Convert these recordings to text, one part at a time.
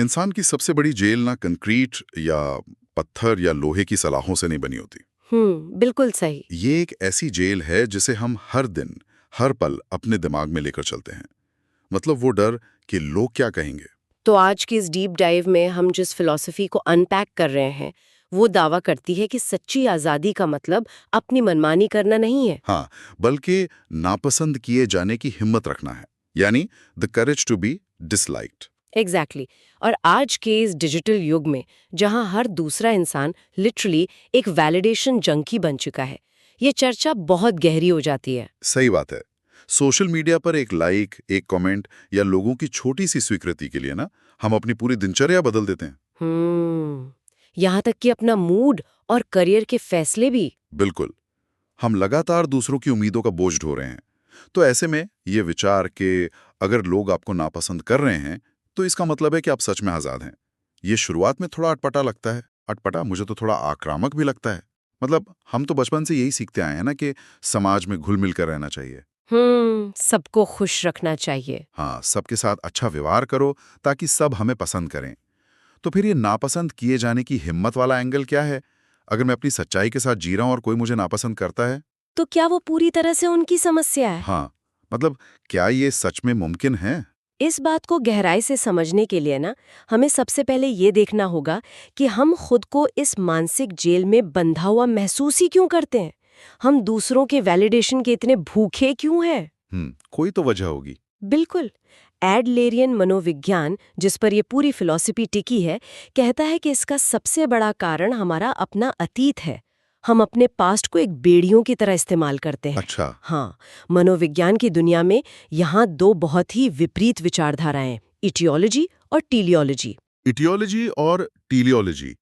इंसान की सबसे बड़ी जेल ना कंक्रीट या पत्थर या लोहे की सलाखों से नहीं बनी होती। बिल्कुल सही। ये एक ऐसी जेल है जिसे हम हर दिन, हर पल अपने दिमाग में लेकर चलते हैं। मतलब वो डर कि लोग क्या कहेंगे। तो आज की इस डीप डाइव में हम जिस फिलॉसफी को अनपैक कर रहे हैं, वो दावा करती है कि सच्ची आज़ादी का मतलब अपनी मनमानी करना नहीं है। हाँ, बल्कि नापसंद किए जाने की हिम्मत रखना है, यानी the courage to be disliked. Exactly और आज के इस डिजिटल युग में जहां हर दूसरा इंसान लिटरली एक वैलिडेशन जंकी बन चुका है, ये चर्चा बहुत गहरी हो जाती है। सही बात है। सोशल मीडिया पर एक लाइक, एक कमेंट या लोगों की छोटी सी स्वीकृति के लिए ना हम अपनी पूरी दिनचर्या बदल देते हैं। यहाँ तक कि अपना मूड और करियर के फैसले भी। बिल्कुल। हम लगातार दूसरों की उम्मीदों का बोझ ढो रहे हैं। तो ऐसे में ये विचार कि अगर लोग आपको नापसंद कर रहे हैं तो इसका मतलब है कि आप सच में आज़ाद हैं, ये शुरुआत में थोड़ा अटपटा लगता है। अटपटा, मुझे तो थोड़ा आक्रामक भी लगता है। मतलब हम तो बचपन से यही सीखते आए हैं ना कि समाज में घुल मिल कर रहना चाहिए। सबको खुश रखना चाहिए। हाँ, सबके साथ अच्छा व्यवहार करो ताकि सब हमें पसंद करें। तो फिर ये नापसंद किए जाने की हिम्मत वाला एंगल क्या है? अगर मैं अपनी सच्चाई के साथ जी रहा हूं और कोई मुझे नापसंद करता है? तो क्या वो पूरी तरह से उनकी समस्या है? हाँ, मतलब क्या ये सच में मुमकिन है? इस बात को गहराई से समझने के लिए ना हमें सबसे पहले ये देखना होगा कि हम खुद को इस मानसिक जेल में बंधा हुआ महसूस ही क्यों करते हैं। हम दूसरों के वैलिडेशन के इतने भूखे क्यों हैं? कोई तो वजह होगी। बिल्कुल। एडलेरियन मनोविज्ञान, जिस पर ये पूरी फिलॉसफी टिकी है, कहता है कि इसका सबसे बड़ा कारण हमारा अपना अतीत है। हम अपने पास्ट को एक बेड़ियों की तरह इस्तेमाल करते हैं। अच्छा। हाँ, मनोविज्ञान की दुनिया में यहाँ दो बहुत ही विपरीत विचारधाराएं, इटियोलॉजी और टीलियोलॉजी। इटियोलॉजी और टीलियोलॉजी,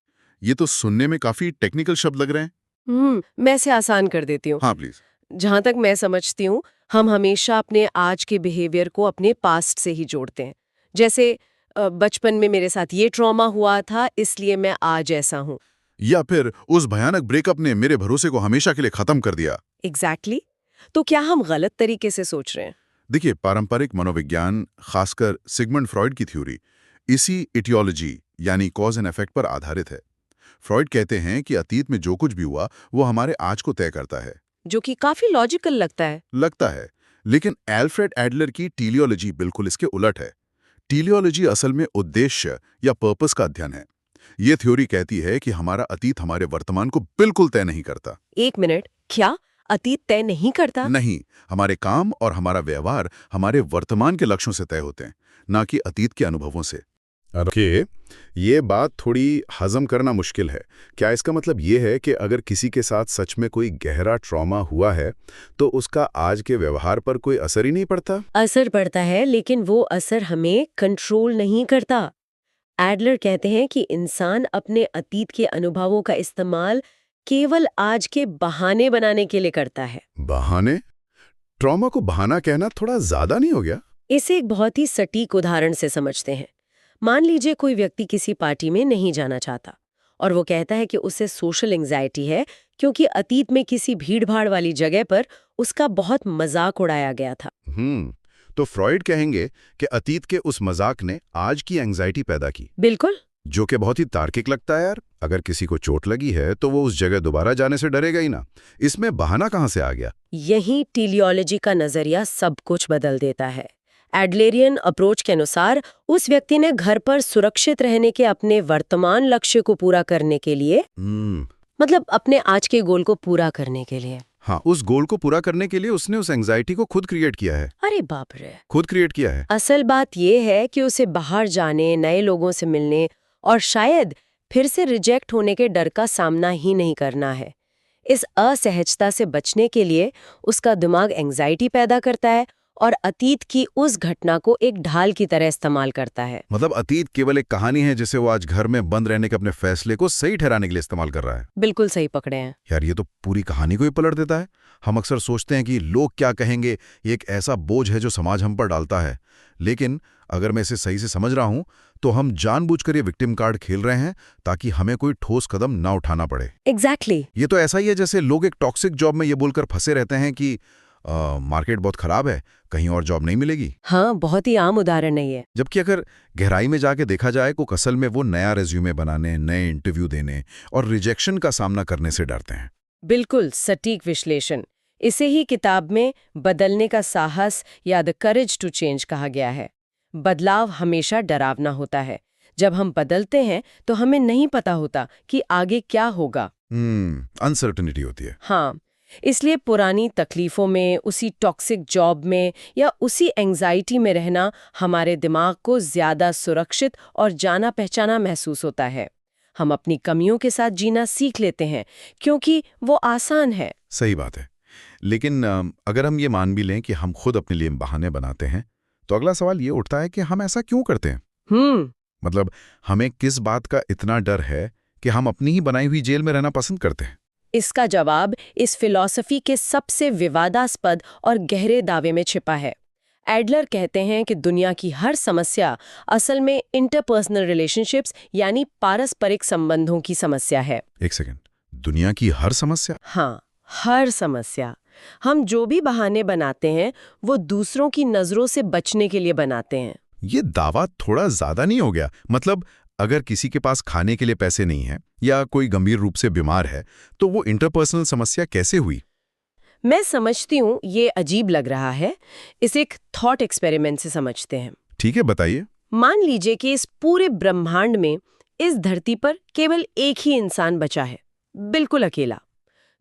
ये तो सुनने में काफी टेक्निकल शब्द लग रहे हैं। मैं इसे आसान कर देती हूँ। हाँ प्लीज। जहाँ तक मैं समझती हूँ, हम हमेशा अपने आज के बिहेवियर को अपने पास्ट से ही जोड़ते हैं। जैसे बचपन में मेरे साथ ये ट्रॉमा हुआ था, इसलिए मैं आज ऐसा हूँ। या फिर उस भयानक ब्रेकअप ने मेरे भरोसे को हमेशा के लिए खत्म कर दिया। एग्जैक्टली। तो क्या हम गलत तरीके से सोच रहे हैं? देखिए, पारंपरिक मनोविज्ञान, खासकर सिगमंड फ्रॉइड की थ्योरी, इसी इटियोलॉजी यानी कॉज एंड इफेक्ट पर आधारित है। फ्रॉइड कहते हैं कि अतीत में जो कुछ भी हुआ वो हमारे आज को तय करता है। जो कि काफी लॉजिकल लगता है, लेकिन एल्फ्रेड एडलर की टीलियोलॉजी बिल्कुल इसके उलट है। टीलियोलॉजी असल में उद्देश्य या पर्पस का अध्ययन है। ये थ्योरी कहती है कि हमारा अतीत हमारे वर्तमान को बिल्कुल तय नहीं करता। एक मिनट, क्या अतीत तय नहीं करता? नहीं, हमारे काम और हमारा व्यवहार हमारे वर्तमान के लक्ष्यों से तय होते हैं, ना कि अतीत के अनुभवों से। ओके, ये बात थोड़ी हजम करना मुश्किल है। क्या इसका मतलब ये है कि अगर किसी के साथ सच में कोई गहरा ट्रॉमा हुआ है तो उसका आज के व्यवहार पर कोई असर ही नहीं पड़ता? असर पड़ता है, लेकिन वो असर हमें कंट्रोल नहीं करता। एडलर कहते हैं कि इंसान अपने अतीत के अनुभवों का इस्तेमाल केवल आज के बहाने बनाने के लिए करता है। बहाने? ट्रॉमा को बहाना कहना थोड़ा ज्यादा नहीं हो गया? इसे एक बहुत ही सटीक उदाहरण से समझते हैं। मान लीजिए कोई व्यक्ति किसी पार्टी में नहीं जाना चाहता और वो कहता है कि उसे सोशल एंजाइटी है क्योंकि अतीत में किसी भीड़-भाड़ वाली जगह पर उसका बहुत मजाक उड़ाया गया था। तो फ्रॉइड कहेंगे कि अतीत के उस मजाक ने आज की एंजाइटी पैदा की। बिल्कुल। जो कि बहुत ही तार्किक लगता है यार। अगर किसी को चोट लगी है तो वो उस जगह दोबारा जाने से डरेगा ही ना। इसमें बहाना कहाँ से आ गया? यही टीलियोलॉजी का नजरिया सब कुछ बदल देता है। एडलेरियन अप्रोच के अनुसार उस व्यक्ति ने घर पर सुरक्षित रहने के अपने वर्तमान लक्ष्य को पूरा करने के लिए, मतलब अपने आज के गोल को पूरा करने के लिए, हाँ, उस गोल को पूरा करने के लिए उसने उस एंजाइटी को खुद क्रिएट किया है। अरे बाप रे, खुद क्रिएट किया है। असल बात ये है कि उसे बाहर जाने, नए लोगों से मिलने और शायद फिर से रिजेक्ट होने के डर का सामना ही नहीं करना है। इस असहजता से बचने के लिए उसका दिमाग एंजाइटी पैदा करता है और अतीत की उस घटना को एक ढाल की तरह इस्तेमाल करता है। मतलब अतीत केवल एक कहानी है जिसे वो आज घर में बंद रहने के अपने फैसले को सही ठहराने के लिए इस्तेमाल कर रहा है। बिल्कुल सही पकड़े हैं यार, ये तो पूरी कहानी को ही पलट देता है। हम अक्सर सोचते हैं कि लोग क्या कहेंगे, ये एक ऐसा बोझ है जो समाज हम पर डालता है। लेकिन अगर मैं इसे सही से समझ रहा हूं तो हम जानबूझकर ये विक्टिम कार्ड खेल रहे हैं ताकि हमें कोई ठोस कदम ना उठाना पड़े। एग्जैक्टली। ये तो ऐसा ही है जैसे लोग एक टॉक्सिक जॉब में ये बोलकर फंसे रहते हैं कि मार्केट बहुत खराब है, कहीं और जॉब नहीं मिलेगी। हाँ, बहुत ही आम उदाहरण है ये। जबकि अगर गहराई में जाके देखा जाए तो असल में वो नया रेज्यूमे बनाने, नए इंटरव्यू देने और रिजेक्शन का सामना करने से डरते हैं। बिल्कुल सटीक विश्लेषण। इसे ही किताब में बदलने का साहस या द करेज टू चेंज कहा गया है। बदलाव हमेशा डरावना होता है। जब हम बदलते हैं तो हमें नहीं पता होता कि आगे क्या होगा। अनसर्टेनिटी होती है। हाँ, इसलिए पुरानी तकलीफों में, उसी टॉक्सिक जॉब में या उसी एंजाइटी में रहना हमारे दिमाग को ज्यादा सुरक्षित और जाना पहचाना महसूस होता है। हम अपनी कमियों के साथ जीना सीख लेते हैं क्योंकि वो आसान है। सही बात है। लेकिन अगर हम ये मान भी लें कि हम खुद अपने लिए बहाने बनाते हैं, तो अगला सवाल ये उठता है कि हम ऐसा क्यों करते हैं? मतलब हमें किस बात का इतना डर है कि हम अपनी ही बनाई हुई जेल में रहना पसंद करते हैं? इसका जवाब इस फिलॉसफी के सबसे विवादास्पद और गहरे दावे में छिपा है। एडलर कहते हैं कि दुनिया की हर समस्या असल में इंटरपर्सनल रिलेशनशिप्स यानी पारस्परिक संबंधों की समस्या है। एक सेकंड, दुनिया की हर समस्या? हाँ, हर समस्या। हम जो भी बहाने बनाते हैं वो दूसरों की नजरों से बचने के लिए बनाते हैं। ये दावा थोड़ा ज्यादा नहीं हो गया? मतलब अगर किसी के पास खाने के लिए पैसे नहीं है या कोई गंभीर रूप से बीमार है, तो वो इंटरपर्सनल समस्या कैसे हुई? मैं समझती हूँ ये अजीब लग रहा है। इसे एक थॉट एक्सपेरिमेंट से समझते हैं। ठीक है, बताइए। मान लीजिए कि इस पूरे ब्रह्मांड में इस धरती पर केवल एक ही इंसान बचा है, बिल्कुल अकेला।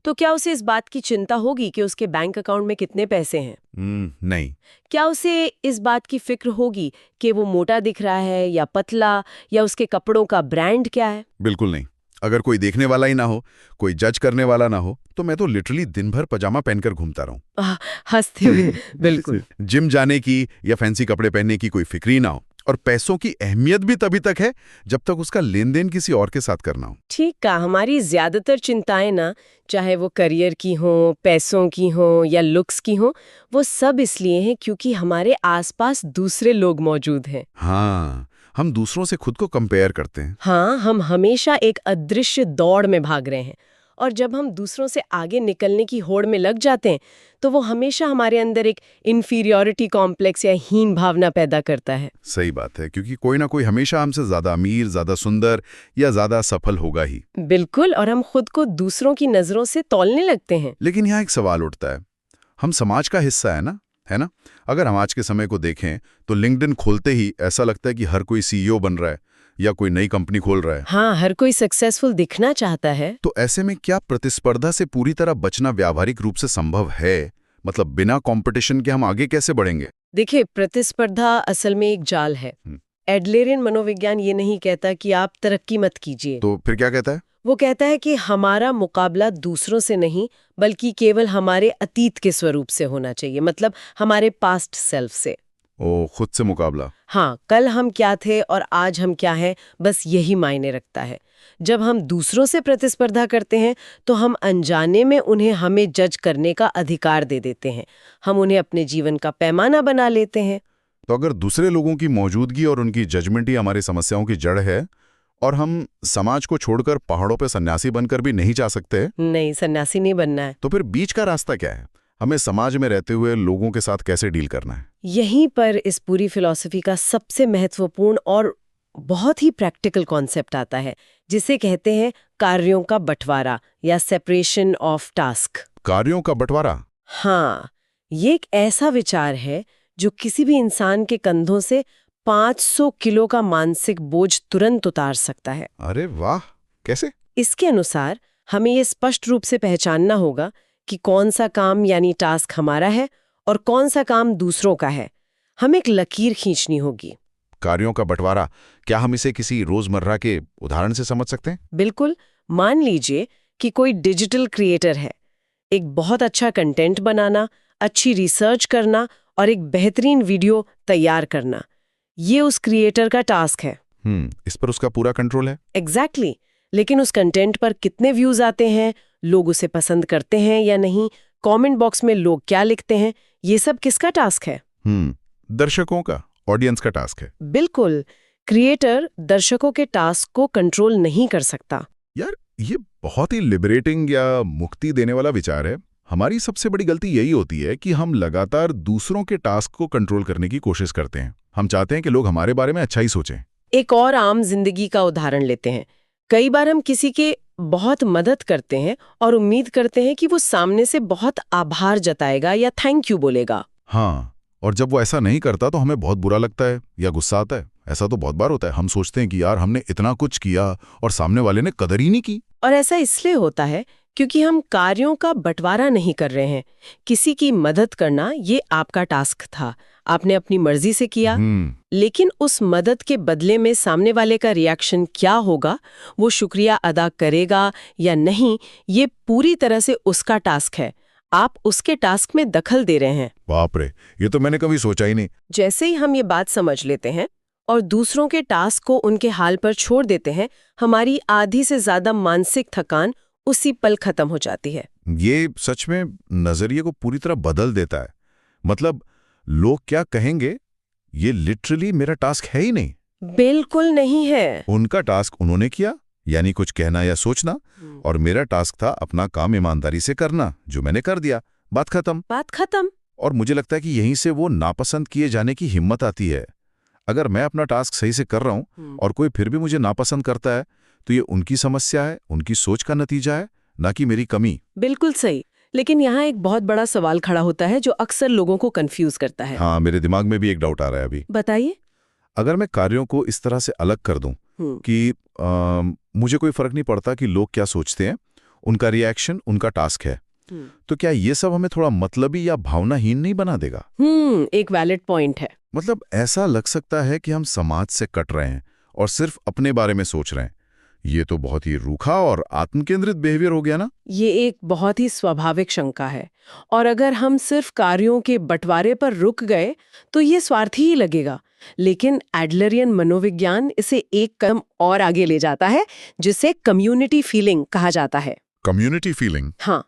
तो क्या उसे इस बात की चिंता होगी कि उसके बैंक अकाउंट में कितने पैसे हैं? नहीं। क्या उसे इस बात की फिक्र होगी कि वो मोटा दिख रहा है या पतला, या उसके कपड़ों का ब्रांड क्या है? बिल्कुल नहीं। अगर कोई देखने वाला ही ना हो, कोई जज करने वाला ना हो, तो मैं तो लिटरली दिन भर पजामा पहनकर घूमता रहूं। हंसते हुए। बिल्कुल। जिम जाने की या फैंसी कपड़े पहनने की कोई फिक्र ही ना हो। और पैसों की अहमियत भी तभी तक है जब तक उसका लेन देन किसी और के साथ करना हो। ठीक कहा। हमारी ज्यादातर चिंताएं ना, चाहे वो करियर की हो, पैसों की हो या लुक्स की हो, वो सब इसलिए हैं क्योंकि हमारे आसपास दूसरे लोग मौजूद हैं। हाँ, हम दूसरों से खुद को कंपेयर करते हैं। हाँ, हम हमेशा एक अदृश्य दौड़ में भाग रहे हैं, और जब हम दूसरों से आगे निकलने की होड़ में लग जाते हैं तो वो हमेशा हमारे अंदर एक इन्फीरियॉरिटी कॉम्प्लेक्स या हीन भावना पैदा करता है। सही बात है, क्योंकि कोई ना कोई हमेशा हमसे ज्यादा अमीर, ज्यादा सुंदर या ज्यादा सफल होगा ही। बिल्कुल, और हम खुद को दूसरों की नजरों से तौलने लगते हैं। लेकिन यहाँ एक सवाल उठता है, हम समाज का हिस्सा है ना? अगर हम आज के समय को देखें तो लिंक्डइन खोलते ही ऐसा लगता है कि हर कोई सीईओ बन रहा है या कोई नई कंपनी खोल रहा है। हाँ, हर कोई सक्सेसफुल दिखना चाहता है। तो ऐसे में क्या प्रतिस्पर्धा से पूरी तरह बचना व्यावहारिक रूप से संभव है? मतलब बिना कंपटीशन के हम आगे कैसे बढ़ेंगे? देखिए, प्रतिस्पर्धा असल में एक जाल है। एडलेरियन मनोविज्ञान ये नहीं कहता कि आप तरक्की मत कीजिए। तो फिर क्या कहता है? वो कहता है कि हमारा मुकाबला दूसरों से नहीं, बल्कि केवल हमारे अतीत के स्वरूप से होना चाहिए, मतलब हमारे पास्ट सेल्फ से। खुद से मुकाबला। हाँ, कल हम क्या थे और आज हम क्या हैं, बस यही मायने रखता है। जब हम दूसरों से प्रतिस्पर्धा करते हैं तो हम अनजाने में उन्हें हमें जज करने का अधिकार दे देते हैं। हम उन्हें अपने जीवन का पैमाना बना लेते हैं। तो अगर दूसरे लोगों की मौजूदगी और उनकी जजमेंट ही हमारी समस्याओं की जड़ है, और हम समाज को छोड़कर पहाड़ों पे सन्यासी बनकर भी नहीं जा सकते? नहीं, सन्यासी नहीं बनना है। तो फिर बीच का रास्ता क्या है? हमें समाज में रहते हुए लोगों के साथ कैसे डील करना है? यहीं पर इस पूरी फिलॉसफी का सबसे महत्वपूर्ण और बहुत ही प्रैक्टिकल कॉन्सेप्ट आता है, जिसे कहते हैं कार्यों का बंटवारा या सेपरेशन ऑफ टास्क। कार्यों का बंटवारा? हाँ, ये एक ऐसा विचार है जो किसी भी इंसान के कंधों से 500 किलो का मानसिक बोझ तुरंत उतार सकता है। अरे वाह, कैसे? इसके अनुसार हमें ये स्पष्ट रूप से पहचानना होगा कि कौन सा काम यानी टास्क हमारा है और कौन सा काम दूसरों का है। हमें एक लकीर खींचनी होगी। कार्यों का बंटवारा, क्या हम इसे किसी रोजमर्रा के उदाहरण से समझ सकते हैं? बिल्कुल। मान लीजिए कि कोई डिजिटल क्रिएटर है। एक बहुत अच्छा कंटेंट बनाना, अच्छी रिसर्च करना और एक बेहतरीन वीडियो तैयार करना, ये उस क्रिएटर का टास्क है। इस पर उसका पूरा कंट्रोल है। एग्जैक्टली। लेकिन उस कंटेंट पर कितने व्यूज आते हैं, लोग उसे पसंद करते हैं या नहीं, कमेंट बॉक्स में लोग क्या लिखते हैं, ये सब किसका टास्क है? दर्शकों का, ऑडियंस का टास्क है। बिल्कुल। क्रिएटर दर्शकों के टास्क को कंट्रोल नहीं कर सकता। यार, ये बहुत ही लिबरेटिंग या मुक्ति देने वाला विचार है। हमारी सबसे बड़ी गलती यही होती है कि हम लगातार दूसरों के टास्क को कंट्रोल करने की कोशिश करते हैं। हम चाहते हैं कि लोग हमारे बारे में अच्छा ही सोचें। एक और आम जिंदगी का उदाहरण लेते हैं। कई बार हम किसी के बहुत मदद करते हैं और उम्मीद करते हैं कि वो सामने से बहुत आभार जताएगा या थैंक यू बोलेगा। हाँ, और जब वो ऐसा नहीं करता तो हमें बहुत बुरा लगता है या गुस्सा आता है। ऐसा तो बहुत बार होता है। हम सोचते हैं कि यार हमने इतना कुछ किया और सामने वाले ने कदर ही नहीं की। और ऐसा इसलिए होता है क्योंकि हम कार्यों का बंटवारा नहीं कर रहे हैं। किसी की मदद करना ये आपका टास्क था, आपने अपनी मर्जी से किया, लेकिन उस मदद के बदले में सामने वाले का रिएक्शन क्या होगा, वो शुक्रिया अदा करेगा या नहीं, ये पूरी तरह से उसका टास्क है। आप उसके टास्क में दखल दे रहे हैं। बाप रे, ये तो मैंने कभी सोचा ही नहीं। जैसे ही हम ये बात समझ लेते हैं और दूसरों के टास्क को उनके हाल पर छोड़ देते हैं, हमारी आधी से ज्यादा मानसिक थकान उसी पल खत्म हो जाती है। ये सच में नजरिए को पूरी तरह बदल देता है। मतलब लोग क्या कहेंगे, ये लिटरली मेरा टास्क है ही नहीं। बिल्कुल नहीं है। उनका टास्क उन्होंने किया, यानी कुछ कहना या सोचना, और मेरा टास्क था अपना काम ईमानदारी से करना, जो मैंने कर दिया। बात खत्म। बात खत्म। और मुझे लगता है कि यहीं से वो नापसंद किए जाने की हिम्मत आती है। अगर मैं अपना टास्क सही से कर रहा हूं और कोई फिर भी मुझे नापसंद करता है, तो ये उनकी समस्या है, उनकी सोच का नतीजा है, ना कि मेरी कमी। बिल्कुल सही। लेकिन यहाँ एक बहुत बड़ा सवाल खड़ा होता है जो अक्सर लोगों को कंफ्यूज करता है। हाँ, मेरे दिमाग में भी एक डाउट आ रहा है अभी। बताइए। अगर मैं कार्यों को इस तरह से अलग कर दूं कि मुझे कोई फर्क नहीं पड़ता कि लोग क्या सोचते हैं, उनका रिएक्शन उनका टास्क है, तो क्या ये सब हमें थोड़ा मतलबी या भावनाहीन नहीं बना देगा? एक वैलिड पॉइंट है। मतलब ऐसा लग सकता है कि हम समाज से कट रहे हैं और सिर्फ अपने बारे में सोच रहे हैं। ये तो बहुत ही रूखा और आत्मकेंद्रित बिहेवियर हो गया ना। ये एक बहुत ही स्वाभाविक शंका है, और अगर हम सिर्फ कार्यों के बंटवारे पर रुक गए तो ये स्वार्थी ही लगेगा। लेकिन एडलरियन मनोविज्ञान इसे एक कदम और आगे ले जाता है, जिसे कम्युनिटी फीलिंग कहा जाता है। Community feeling? हाँ,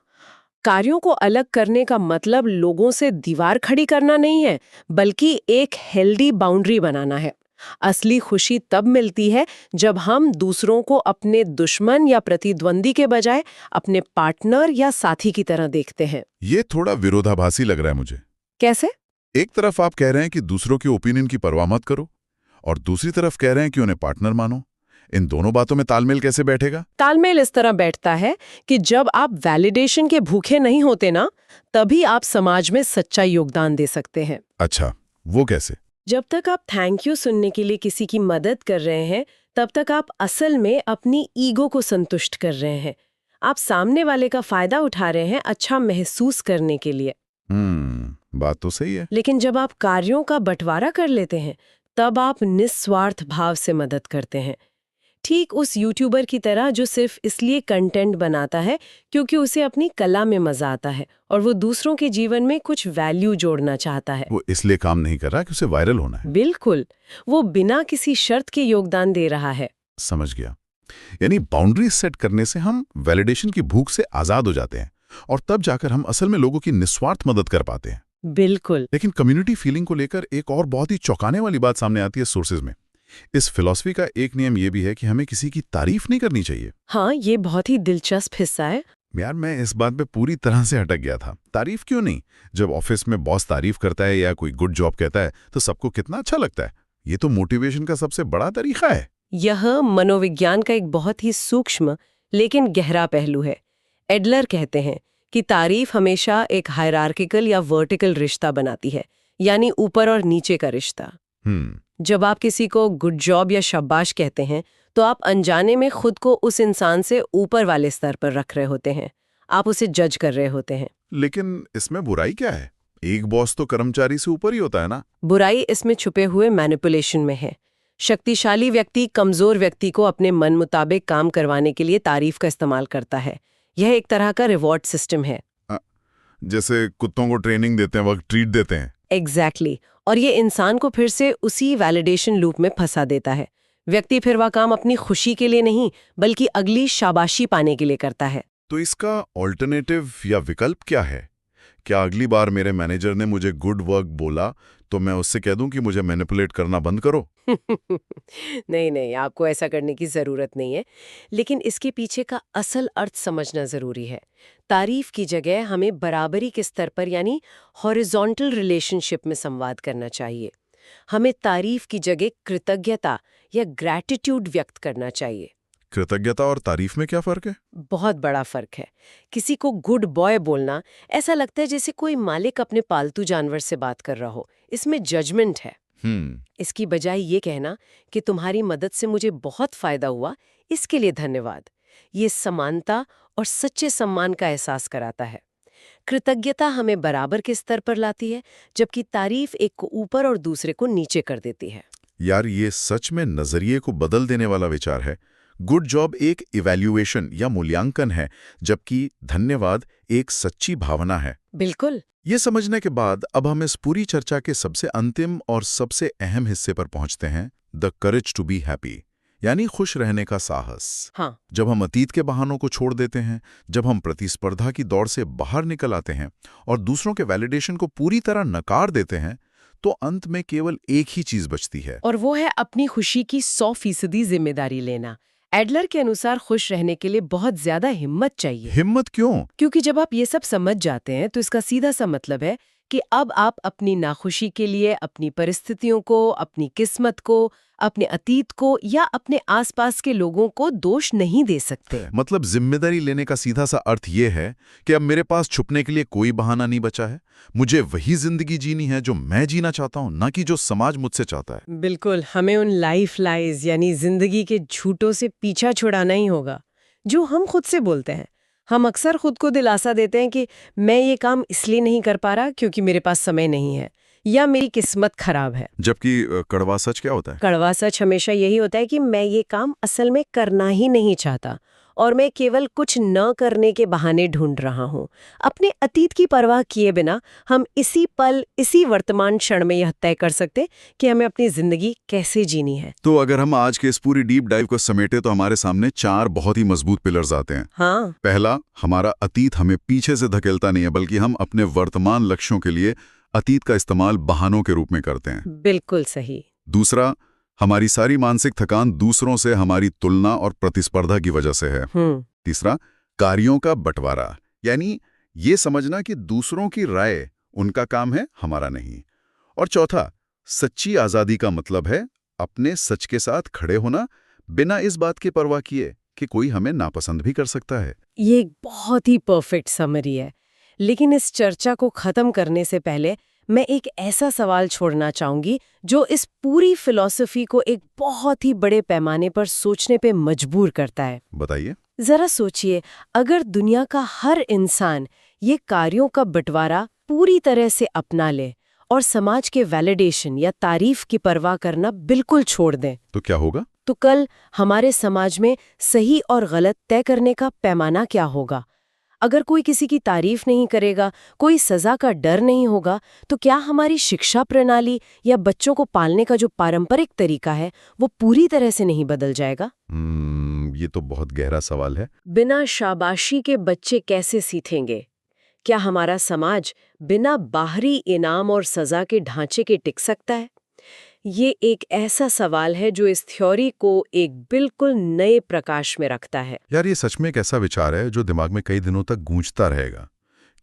कार्यों को अलग करने का मतलब लोगों से दीवार खड़ी करना नहीं है, बल्कि एक हेल्दी बाउंड्री बनाना है। असली खुशी तब मिलती है जब हम दूसरों को अपने दुश्मन या प्रतिद्वंदी के बजाय अपने पार्टनर या साथी की तरह देखते हैं। ये थोड़ा विरोधाभासी लग रहा है मुझे। कैसे? एक तरफ आप कह रहे हैं कि दूसरों के ओपिनियन की परवाह मत करो, और दूसरी तरफ कह रहे हैं कि उन्हें पार्टनर मानो। इन दोनों बातों में तालमेल कैसे बैठेगा? तालमेल इस तरह बैठता है कि जब आप वैलिडेशन के भूखे नहीं होते ना, तभी आप समाज में सच्चा योगदान दे सकते हैं। अच्छा, वो कैसे? जब तक आप थैंक यू सुनने के लिए किसी की मदद कर रहे हैं, तब तक आप असल में अपनी ईगो को संतुष्ट कर रहे हैं। आप सामने वाले का फायदा उठा रहे हैं अच्छा महसूस करने के लिए। बात तो सही है। लेकिन जब आप कार्यों का बंटवारा कर लेते हैं, तब आप निस्वार्थ भाव से मदद करते हैं। ठीक उस यूट्यूबर की तरह जो सिर्फ इसलिए कंटेंट बनाता है क्योंकि उसे अपनी कला में मजा आता है और वो दूसरों के जीवन में कुछ वैल्यू जोड़ना चाहता है। वो इसलिए काम नहीं कर रहा कि उसे वायरल होना है। बिल्कुल, वो बिना किसी शर्त के योगदान दे रहा है। समझ गया। यानी बाउंड्री सेट करने से हम वैलिडेशन की भूख से आजाद हो जाते हैं, और तब जाकर हम असल में लोगों की निस्वार्थ मदद कर पाते हैं। बिल्कुल। लेकिन कम्युनिटी फीलिंग को लेकर एक और बहुत ही चौंकाने वाली बात सामने आती है सोर्सेज में। इस फिलॉसफी का एक नियम यह भी है कि हमें किसी की तारीफ नहीं करनी चाहिए। हाँ, ये बहुत ही दिलचस्प हिस्सा है। यार, मैं इस बात पे पूरी तरह से अटक गया था। तारीफ क्यों नहीं? जब ऑफिस में बॉस तारीफ करता है या कोई गुड जॉब कहता है तो सबको कितना अच्छा लगता है। ये तो मोटिवेशन का सबसे बड़ा तरीका है। यह मनोविज्ञान का एक बहुत ही सूक्ष्म लेकिन गहरा पहलू है। एडलर कहते हैं कि तारीफ हमेशा एक हायरार्किकल या वर्टिकल रिश्ता बनाती है, यानी ऊपर और नीचे का रिश्ता। जब आप किसी को गुड जॉब या शाबाश कहते हैं, तो आप अनजाने में खुद को उस इंसान से ऊपर वाले स्तर पर रख रहे होते हैं। आप उसे जज कर रहे होते हैं। लेकिन इसमें बुराई क्या है? एक बॉस तो कर्मचारी से ऊपर ही होता है ना। बुराई इसमें छुपे हुए मैनिपुलेशन में है। शक्तिशाली व्यक्ति कमजोर व्यक्ति को अपने मन मुताबिक काम करवाने के लिए तारीफ का इस्तेमाल करता है। यह एक तरह का रिवॉर्ड सिस्टम है। जैसे कुत्तों को ट्रेनिंग देते हैं, वक्त ट्रीट देते हैं। एग्जैक्टली। और ये इंसान को फिर से उसी वैलिडेशन लूप में फंसा देता है। व्यक्ति फिर वह काम अपनी खुशी के लिए नहीं, बल्कि अगली शाबाशी पाने के लिए करता है। तो इसका ऑल्टरनेटिव या विकल्प क्या है? क्या अगली बार मेरे मैनेजर ने मुझे गुड वर्क बोला तो मैं उससे कह दूं कि मुझे मैनिपुलेट करना बंद करो? नहीं नहीं, आपको ऐसा करने की जरूरत नहीं है। लेकिन इसके पीछे का असल अर्थ समझना जरूरी है। तारीफ की जगह हमें बराबरी के स्तर पर यानी हॉरिजॉन्टल रिलेशनशिप में संवाद करना चाहिए। हमें तारीफ की जगह कृतज्ञता या ग्रैटिट्यूड व्यक्त करना चाहिए। कृतज्ञता और तारीफ में क्या फर्क है? बहुत बड़ा फर्क है। किसी को गुड बॉय बोलना ऐसा लगता है जैसे कोई मालिक अपने पालतू जानवर से बात कर रहा हो। इसमें जजमेंट है। इसकी बजाय ये कहना कि तुम्हारी मदद से मुझे बहुत फायदा हुआ, इसके लिए धन्यवाद, ये समानता और सच्चे सम्मान का एहसास कराता है। कृतज्ञता हमें बराबर के स्तर पर लाती है, जबकि तारीफ एक को ऊपर और दूसरे को नीचे कर देती है। यार, ये सच में नजरिए को बदल देने वाला विचार है। गुड जॉब एक इवैल्यूएशन या मूल्यांकन है, जबकि धन्यवाद एक सच्ची भावना है। बिल्कुल। ये समझने के बाद अब हम इस पूरी चर्चा के सबसे अंतिम और सबसे अहम हिस्से पर पहुंचते हैं, the courage to be happy, यानी खुश रहने का साहस। हाँ। जब हम अतीत के बहानों को छोड़ देते हैं, जब हम प्रतिस्पर्धा की दौड़ से बाहर निकल आते हैं और दूसरों के वैलिडेशन को पूरी तरह नकार देते हैं, तो अंत में केवल एक ही चीज बचती है, और वो है अपनी खुशी की 100% जिम्मेदारी लेना। एडलर के अनुसार खुश रहने के लिए बहुत ज्यादा हिम्मत चाहिए। हिम्मत क्यों? क्योंकि जब आप ये सब समझ जाते हैं तो इसका सीधा सा मतलब है कि अब आप अपनी नाखुशी के लिए अपनी परिस्थितियों को, अपनी किस्मत को, अपने अतीत को या अपने आसपास के लोगों को दोष नहीं दे सकते। मतलब जिम्मेदारी लेने का सीधा सा अर्थ ये है कि अब मेरे पास छुपने के लिए कोई बहाना नहीं बचा है। मुझे वही जिंदगी जीनी है जो मैं जीना चाहता हूं, ना कि जो समाज मुझसे चाहता है। बिल्कुल। हमें उन लाइफ लाइज यानी जिंदगी के झूठों से पीछा छुड़ाना ही होगा जो हम खुद से बोलते हैं। हम अक्सर खुद को दिलासा देते हैं कि मैं ये काम इसलिए नहीं कर पा रहा क्योंकि मेरे पास समय नहीं है या मेरी किस्मत खराब है। जबकि कड़वा सच क्या होता है? कड़वा सच हमेशा यही होता है कि मैं ये काम असल में करना ही नहीं चाहता और मैं केवल कुछ न करने के बहाने ढूंढ रहा हूँ। अपने अतीत की परवाह किए बिना हम इसी पल, इसी वर्तमान क्षण में यह तय कर सकते कि हमें अपनी जिंदगी कैसे जीनी है। तो अगर हम आज के इस पूरी डीप डाइव को समेटे तो हमारे सामने 4 बहुत ही मजबूत पिलर्स आते हैं। हाँ। पहला, हमारा अतीत हमें पीछे से धकेलता नहीं है, बल्कि हम अपने वर्तमान लक्ष्यों के लिए अतीत का इस्तेमाल बहानों के रूप में करते हैं। बिल्कुल सही। दूसरा, हमारी सारी मानसिक थकान दूसरों से हमारी तुलना और प्रतिस्पर्धा की वजह से है। तीसरा, कार्यों का बंटवारा, यानी ये समझना कि दूसरों की राय उनका काम है, हमारा नहीं। और चौथा, सच्ची आजादी का मतलब है अपने सच के साथ खड़े होना, बिना इस बात की परवाह किए कि कोई हमें नापसंद भी कर सकता है। ये एक बहुत ही परफेक्ट समरी है। लेकिन इस चर्चा को खत्म करने से पहले मैं एक ऐसा सवाल छोड़ना चाहूंगी जो इस पूरी फिलॉसफी को एक बहुत ही बड़े पैमाने पर सोचने पे मजबूर करता है। बताइए। जरा सोचिए, अगर दुनिया का हर इंसान ये कार्यों का बंटवारा पूरी तरह से अपना ले और समाज के वैलिडेशन या तारीफ की परवाह करना बिल्कुल छोड़ दें, तो क्या होगा? तो कल हमारे समाज में सही और गलत तय करने का पैमाना क्या होगा? अगर कोई किसी की तारीफ नहीं करेगा, कोई सजा का डर नहीं होगा, तो क्या हमारी शिक्षा प्रणाली या बच्चों को पालने का जो पारंपरिक तरीका है वो पूरी तरह से नहीं बदल जाएगा? ये तो बहुत गहरा सवाल है। बिना शाबाशी के बच्चे कैसे सीखेंगे? क्या हमारा समाज बिना बाहरी इनाम और सजा के ढांचे के टिक सकता है? ये एक ऐसा सवाल है जो इस थ्योरी को एक बिल्कुल नए प्रकाश में रखता है। यार, ये सच में एक ऐसा विचार है जो दिमाग में कई दिनों तक गूंजता रहेगा।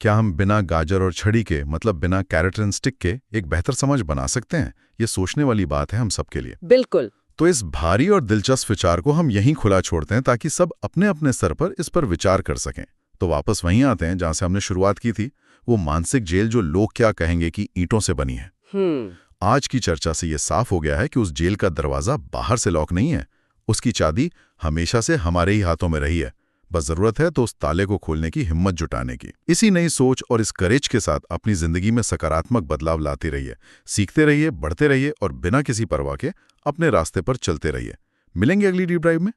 क्या हम बिना गाजर और छड़ी के, मतलब बिना कैरेट एंड स्टिक के, एक बेहतर समाज बना सकते हैं? ये सोचने वाली बात है हम सबके लिए। बिल्कुल। तो इस भारी और दिलचस्प विचार को हम यहीं खुला छोड़ते हैं ताकि सब अपने अपने स्तर पर इस पर विचार कर सकें। तो वापस वहीं आते हैं जहां से हमने शुरुआत की थी, वो मानसिक जेल जो लोग क्या कहेंगे कि ईंटों से बनी है। आज की चर्चा से ये साफ हो गया है कि उस जेल का दरवाजा बाहर से लॉक नहीं है, उसकी चाबी हमेशा से हमारे ही हाथों में रही है। बस जरूरत है तो उस ताले को खोलने की हिम्मत जुटाने की। इसी नई सोच और इस करेज के साथ अपनी जिंदगी में सकारात्मक बदलाव लाते रहिए, सीखते रहिए, बढ़ते रहिए और बिना किसी परवाह के अपने रास्ते पर चलते रहिए। मिलेंगे अगली डीप ड्राइव में।